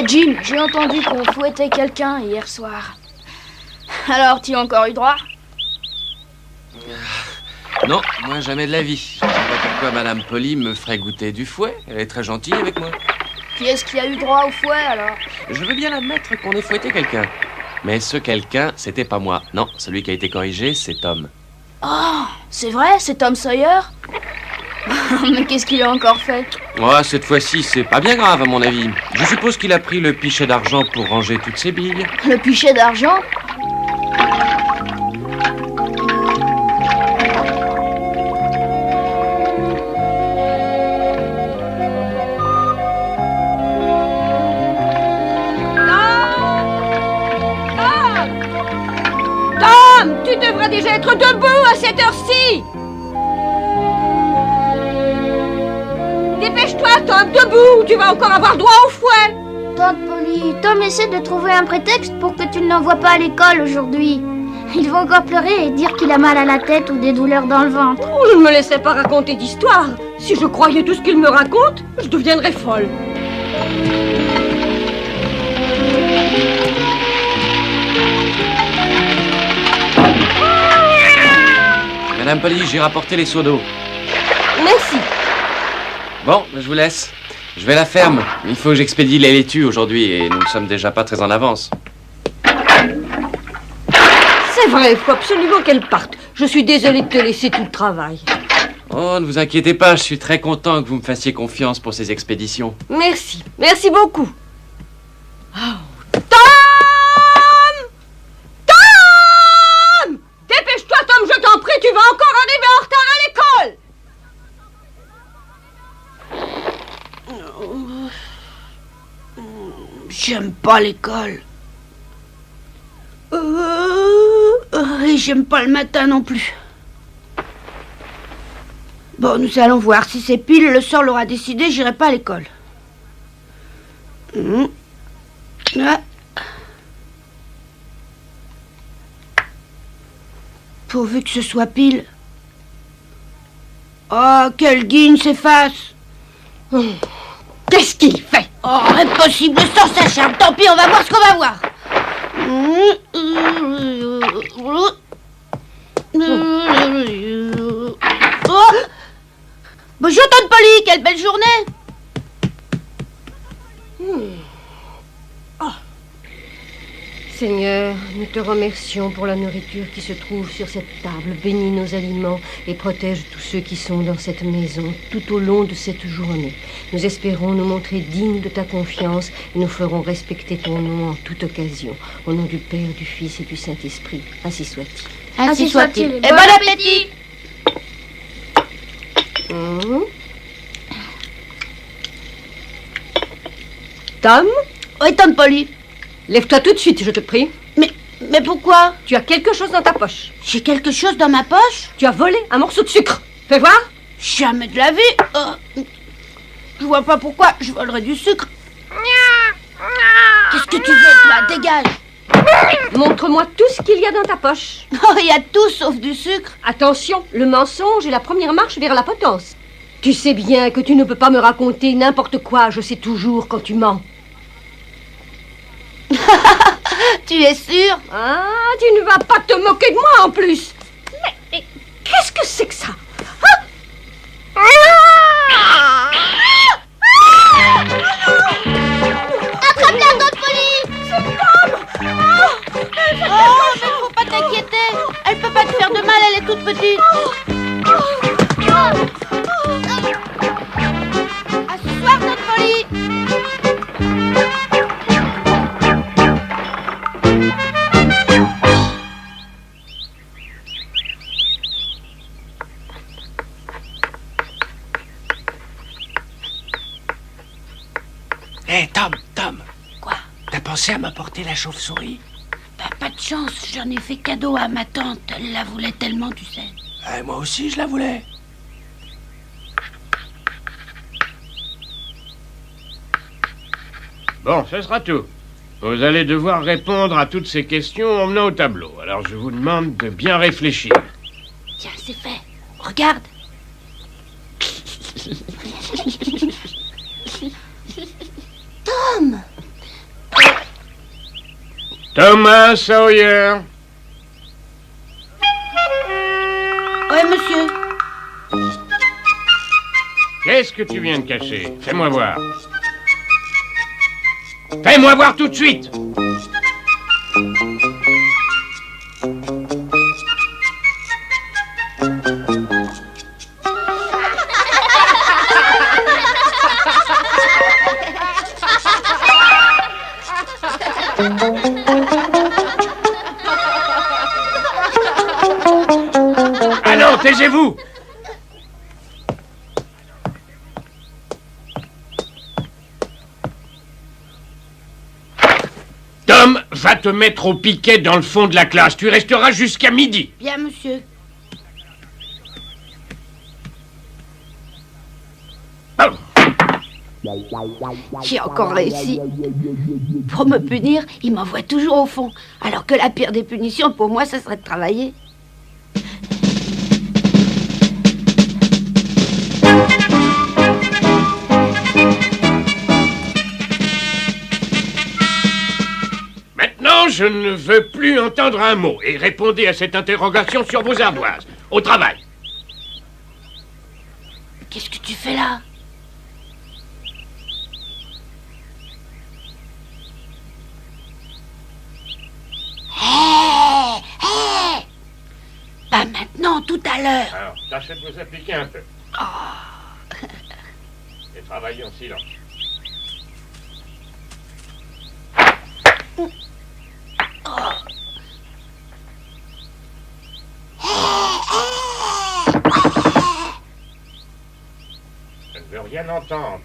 Jim, j'ai entendu qu'on fouettait quelqu'un hier soir. Alors, t'y as encore eu droit? Non, moi jamais de la vie. Je ne sais pas pourquoi Madame Polly me ferait goûter du fouet. Elle est très gentille avec moi. Qui est-ce qui a eu droit au fouet, alors? Je veux bien admettre qu'on ait fouetté quelqu'un. Mais ce quelqu'un, c'était pas moi. Non, celui qui a été corrigé, c'est Tom. Oh, c'est vrai, c'est Tom Sawyer? Mais qu'est-ce qu'il a encore fait? Oh, cette fois-ci, c'est pas bien grave à mon avis. Je suppose qu'il a pris le pichet d'argent pour ranger toutes ses billes. Le pichet d'argent? Tom, tu devrais déjà être debout à cette heure-ci. Dépêche-toi, Tom, debout, tu vas encore avoir droit au fouet. Tante Polly, Tom essaie de trouver un prétexte pour que tu ne l'envoies pas à l'école aujourd'hui. Il va encore pleurer et dire qu'il a mal à la tête ou des douleurs dans le ventre. Oh, je ne me laisserai pas raconter d'histoire. Si je croyais tout ce qu'il me raconte, je deviendrais folle. Madame Polly, j'ai rapporté les seaux d'eau. Merci. Bon, je vous laisse. Je vais à la ferme. Il faut que j'expédie les laitues aujourd'hui et nous ne sommes déjà pas très en avance. C'est vrai, il faut absolument qu'elle parte. Je suis désolée de te laisser tout le travail. Oh, ne vous inquiétez pas, je suis très content que vous me fassiez confiance pour ces expéditions. Merci, merci beaucoup. Oh. Tom! Tom! Dépêche-toi, Tom, je t'en prie, tu vas encore arriver en retard à l'école. J'aime pas l'école. Et j'aime pas le matin non plus. Bon, nous allons voir. Si c'est pile, le sort l'aura décidé, j'irai pas à l'école. Ah. Pourvu que ce soit pile. Oh, quel guigne s'efface. Qu'est-ce qu'il fait? Oh, impossible, le sort s'acharne. Tant pis, on va voir ce qu'on va voir. Oh, bonjour, Tante Polly, quelle belle journée. Seigneur, nous te remercions pour la nourriture qui se trouve sur cette table. Bénis nos aliments et protège tous ceux qui sont dans cette maison tout au long de cette journée. Nous espérons nous montrer dignes de ta confiance et nous ferons respecter ton nom en toute occasion. Au nom du Père, du Fils et du Saint-Esprit. Ainsi soit-il. Ainsi soit-il. Et bon appétit. Tom, Oui, Tante Polly. lève-toi tout de suite, je te prie. Mais pourquoi? Tu as quelque chose dans ta poche. J'ai quelque chose dans ma poche? Tu as volé un morceau de sucre. Fais voir. Jamais de la vie. Je vois pas pourquoi je volerais du sucre. Qu'est-ce que tu veux, toi? dégage. Montre-moi tout ce qu'il y a dans ta poche. Oh, il y a tout sauf du sucre. Attention, le mensonge est la première marche vers la potence. Tu sais bien que tu ne peux pas me raconter n'importe quoi, je sais toujours quand tu mens. Tu es sûr? Ah, tu ne vas pas te moquer de moi en plus. Mais qu'est-ce que c'est que ça? Attrape-la, Don Poli! Oh, mais faut pas t'inquiéter. Elle peut pas te faire de mal, elle est toute petite. À ce soir, Don Poli. Hé, Tom. Quoi? T'as pensé à m'apporter la chauve-souris? Bah, pas de chance, j'en ai fait cadeau à ma tante. Elle la voulait tellement, tu sais. Moi aussi, je la voulais. Bon, ce sera tout. Vous allez devoir répondre à toutes ces questions en menant au tableau. Alors je vous demande de bien réfléchir. Tiens, c'est fait. Regarde. Tom! Thomas Sawyer. Ouais, monsieur. Qu'est-ce que tu viens de cacher? Fais-moi voir. Fais-moi voir tout de suite. Ah non, taisez-vous! Tom va te mettre au piquet dans le fond de la classe. Tu resteras jusqu'à midi. Bien, monsieur. Oh. J'ai encore réussi. Pour me punir, il m'envoie toujours au fond. Alors que la pire des punitions, pour moi, ça serait de travailler. Maintenant, je ne veux plus entendre un mot et répondez à cette interrogation sur vos ardoises. Au travail. Qu'est-ce que tu fais là? Hé! Pas maintenant, tout à l'heure. Alors, tâchez de vous appliquer un peu. Et travaillez en silence. Je ne veux rien entendre.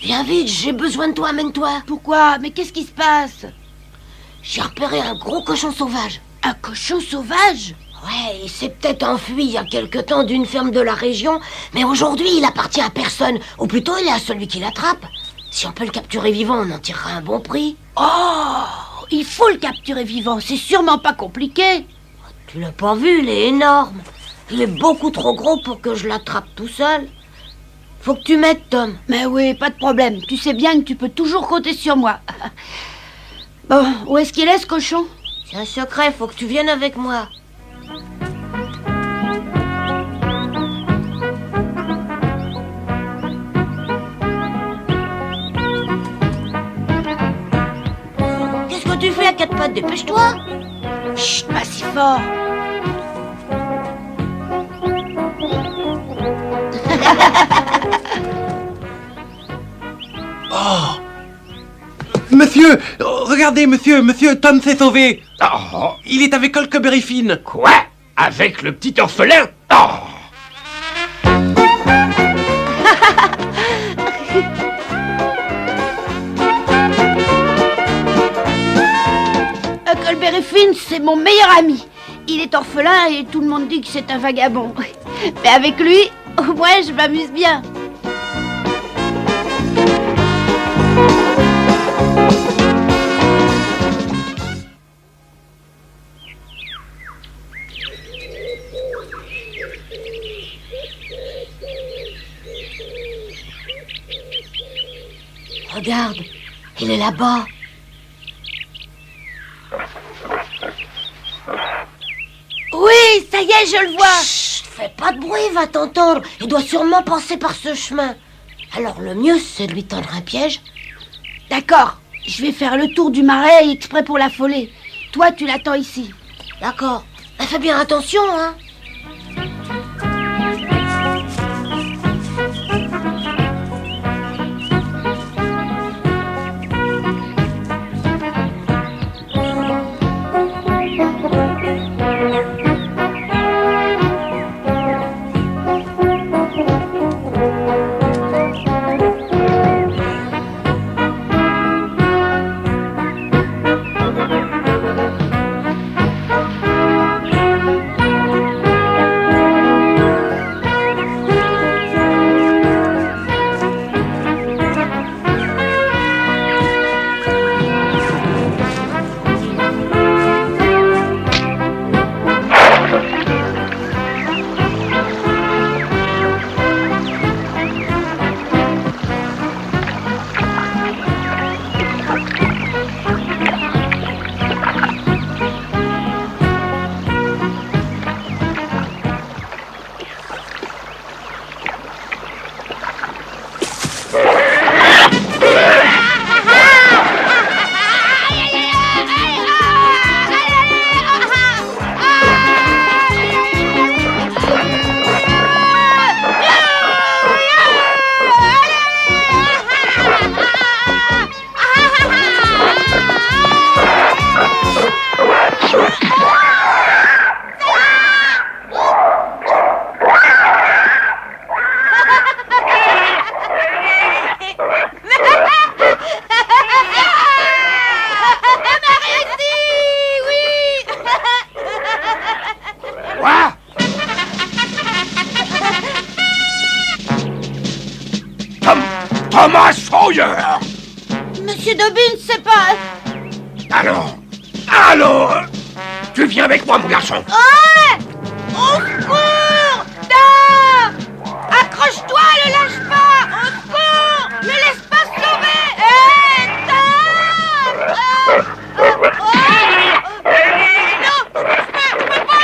Viens vite, j'ai besoin de toi, amène-toi. Pourquoi? Mais qu'est-ce qui se passe? J'ai repéré un gros cochon sauvage. Un cochon sauvage? Ouais, il s'est peut-être enfui il y a quelque temps d'une ferme de la région, mais aujourd'hui il appartient à personne, ou plutôt il est à celui qui l'attrape. Si on peut le capturer vivant, on en tirera un bon prix. Oh, il faut le capturer vivant, c'est sûrement pas compliqué. Tu l'as pas vu, il est énorme. Il est beaucoup trop gros pour que je l'attrape tout seul. Faut que tu m'aides, Tom. Mais oui, pas de problème. Tu sais bien que tu peux toujours compter sur moi. Bon, où est-ce qu'il est, ce cochon? C'est un secret, faut que tu viennes avec moi. Qu'est-ce que tu fais à quatre pattes? Dépêche-toi. Chut, pas si fort. Oh! Monsieur! Regardez, monsieur, Tom s'est sauvé! Oh. Il est avec Huckleberry Finn! Quoi? Avec le petit orphelin? Oh. Huckleberry Finn, c'est mon meilleur ami. il est orphelin et tout le monde dit que c'est un vagabond. Mais avec lui, au moins, je m'amuse bien. Regarde, il est là-bas. Oui, ça y est, je le vois. Chut, fais pas de bruit, va t'entendre. Il doit sûrement passer par ce chemin. Alors le mieux, c'est de lui tendre un piège. D'accord, je vais faire le tour du marais exprès pour l'affoler. Toi, tu l'attends ici. D'accord. Fais bien attention, hein. Thomas Sawyer! Monsieur Dobbins, c'est pas... Allons! Tu viens avec moi, mon garçon! Ouais! Au secours! Non! Accroche-toi, ne lâche pas! Au secours! Ne laisse pas se sauver! Hé! Non! Non! Je peux pas!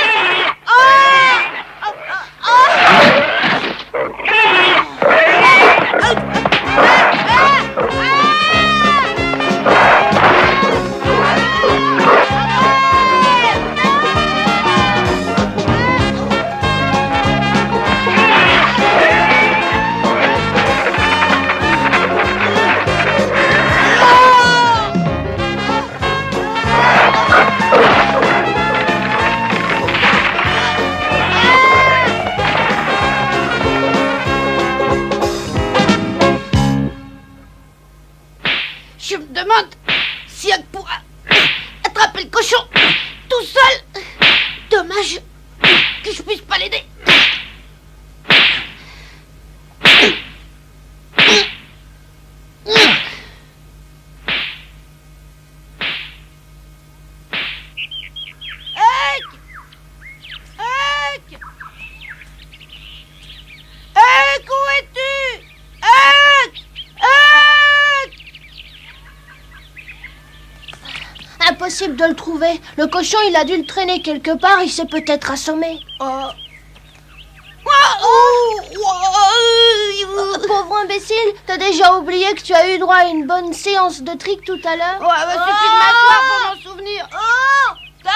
Je me demande si elle pourra attraper le cochon tout seul. Dommage que je puisse pas l'aider. Où es-tu? Impossible de le trouver. Le cochon, il a dû le traîner quelque part. Il s'est peut-être assommé. Pauvre imbécile, t'as déjà oublié que tu as eu droit à une bonne séance de trick tout à l'heure? Ouais, bah, suffit de m'asseoir pour m'en souvenir. Tom!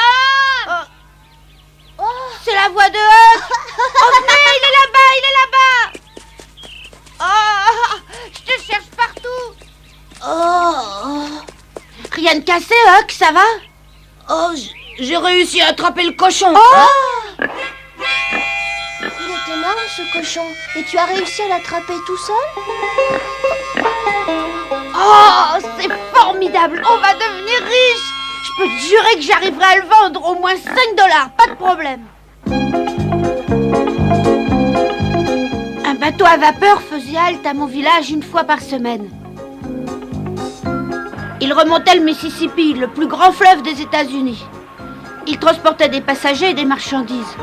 C'est la voix de Huck. Oh, venez, il est là-bas, je te cherche partout. Rien de cassé, Huck, ça va? Oh, j'ai réussi à attraper le cochon. Il était marrant ce cochon. Et tu as réussi à l'attraper tout seul? Oh, c'est formidable. On va devenir riche. Je peux te jurer que j'arriverai à le vendre au moins 5 $, pas de problème. Un bateau à vapeur faisait halte à mon village une fois par semaine. Il remontait le Mississippi, le plus grand fleuve des États-Unis. Il transportait des passagers et des marchandises.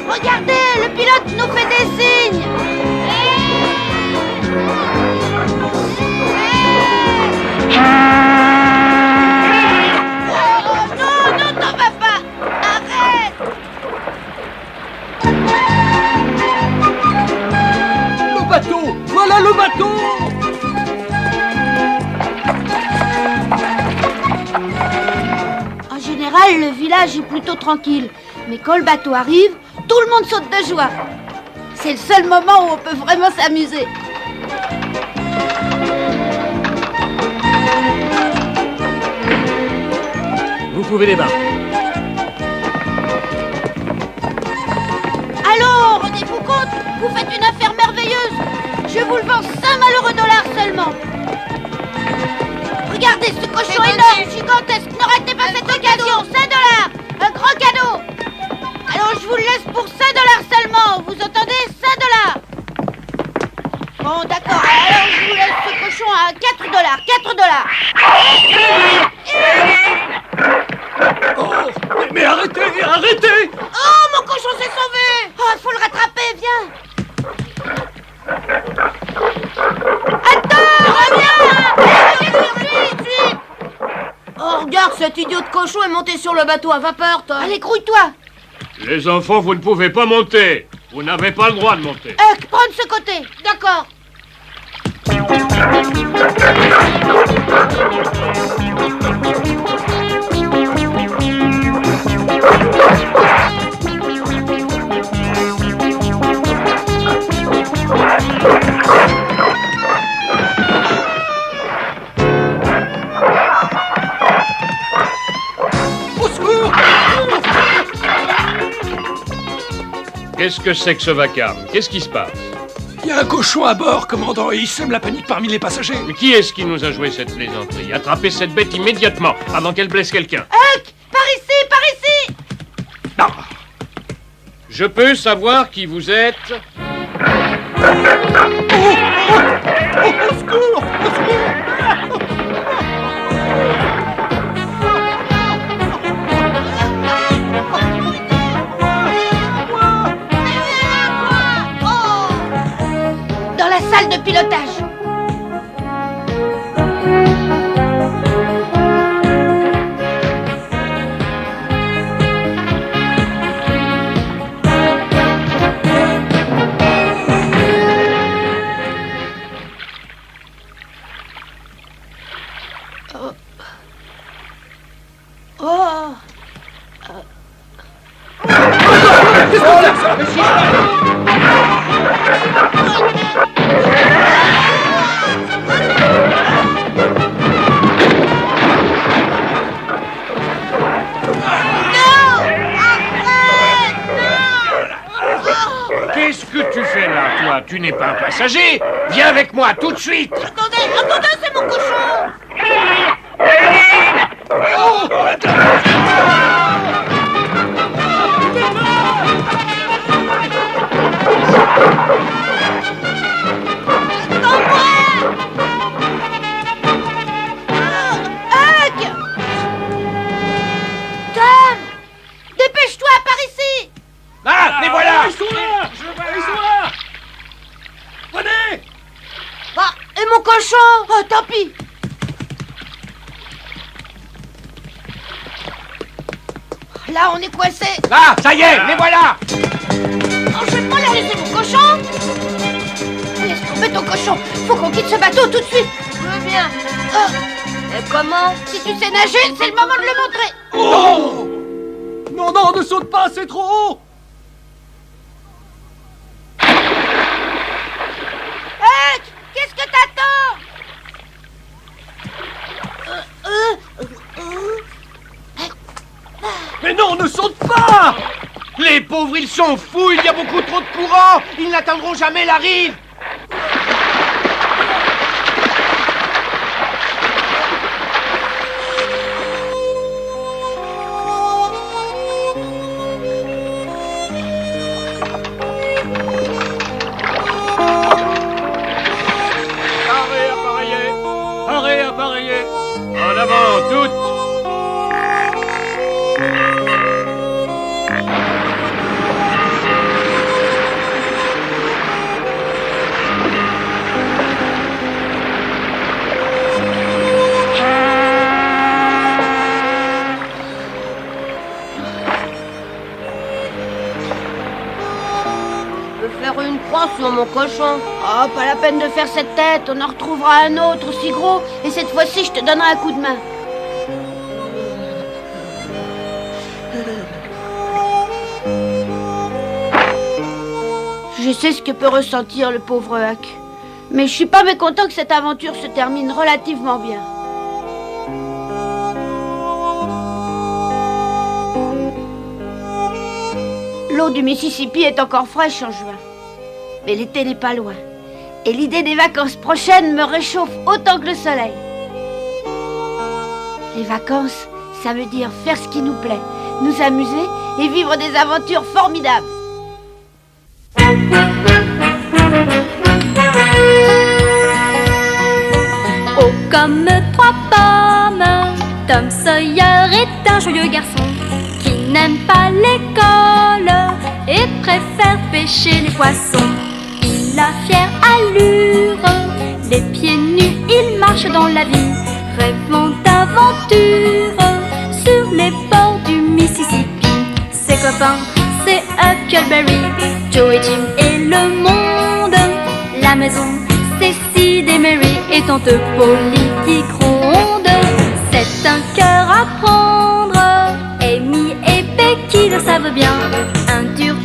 Regardez, le pilote nous fait des signes. Oh non, non, t'en vas pas. Arrête. Le bateau! Voilà le bateau! En général, le village est plutôt tranquille. Mais quand le bateau arrive, tout le monde saute de joie. C'est le seul moment où on peut vraiment s'amuser. Vous pouvez débarquer. Alors, rendez-vous compte, vous faites une affaire merveilleuse. Je vous le vends 5 malheureux $ seulement. Regardez ce cochon énorme, gigantesque. Ne ratez pas cette occasion. 5 $, un grand cadeau. Alors je vous le laisse pour 5 $ seulement. Vous entendez? 5 $. Bon, d'accord. Alors je vous laisse ce cochon à 4 $. 4 $. Oh, mais arrêtez, arrêtez! Oh, mon cochon s'est sauvé. Oh, il faut le rattraper. Viens. Attends, reviens. Vite. Oh, regarde, cet idiot de cochon est monté sur le bateau à vapeur, Tom. Allez, grouille-toi. Les enfants, vous ne pouvez pas monter. Vous n'avez pas le droit de monter. Huck, prends de ce côté. D'accord. Au secours! Qu'est-ce que c'est que ce vacarme? Qu'est-ce qui se passe? Il y a un cochon à bord, commandant, et il sème la panique parmi les passagers. Mais qui est-ce qui nous a joué cette plaisanterie? Attrapez cette bête immédiatement, avant qu'elle blesse quelqu'un. Huck, par ici, par ici. Non. Je peux savoir qui vous êtes? Au secours! Au secours! Dans la salle de pilotage. Qu'est-ce que tu fais là, toi? Tu n'es pas un passager. Viens avec moi, tout de suite. Attendez, attendez, c'est mon cochon. Huck! Tom! Dépêche-toi, par ici! Ah, les voilà. Ils sont là! Ils sont là! Prenez! Ah, et mon cochon! Oh, tant pis! Là, on est coincé. Là, ça y est, les voilà. Oh, je vais pas leur laisser mon cochon! Laisse tomber ton cochon! Faut qu'on quitte ce bateau tout de suite! Je veux bien. Oh, Et comment? si tu sais nager, c'est le moment de le montrer! Oh! Non, non, ne saute pas, c'est trop haut! Huck! Qu'est-ce que t'attends? Les pauvres, ils sont fous, il y a beaucoup trop de courant. Ils n'atteindront jamais la rive. Arrêt appareillé. En avant, toutes. Faire une croix sur mon cochon. Oh, pas la peine de faire cette tête, on en retrouvera un autre aussi gros, et cette fois-ci, je te donnerai un coup de main. Je sais ce que peut ressentir le pauvre Huck, mais je suis pas mécontent que cette aventure se termine relativement bien. L'eau du Mississippi est encore fraîche en juin. Mais l'été n'est pas loin. Et l'idée des vacances prochaines me réchauffe autant que le soleil. Les vacances, ça veut dire faire ce qui nous plaît, nous amuser et vivre des aventures formidables. Oh, comme trois pommes, Tom Sawyer est un joyeux garçon qui n'aime pas l'école et préfère pêcher les poissons. Il a fière allure, les pieds nus, il marche dans la vie, rêvant d'aventure sur les bords du Mississippi. Ses copains, c'est Huckleberry, Joe et Jim et le monde. La maison, c'est Sid et Mary et tante Polly qui gronde. C'est un cœur à prendre, Amy et Becky le savent bien. Un dur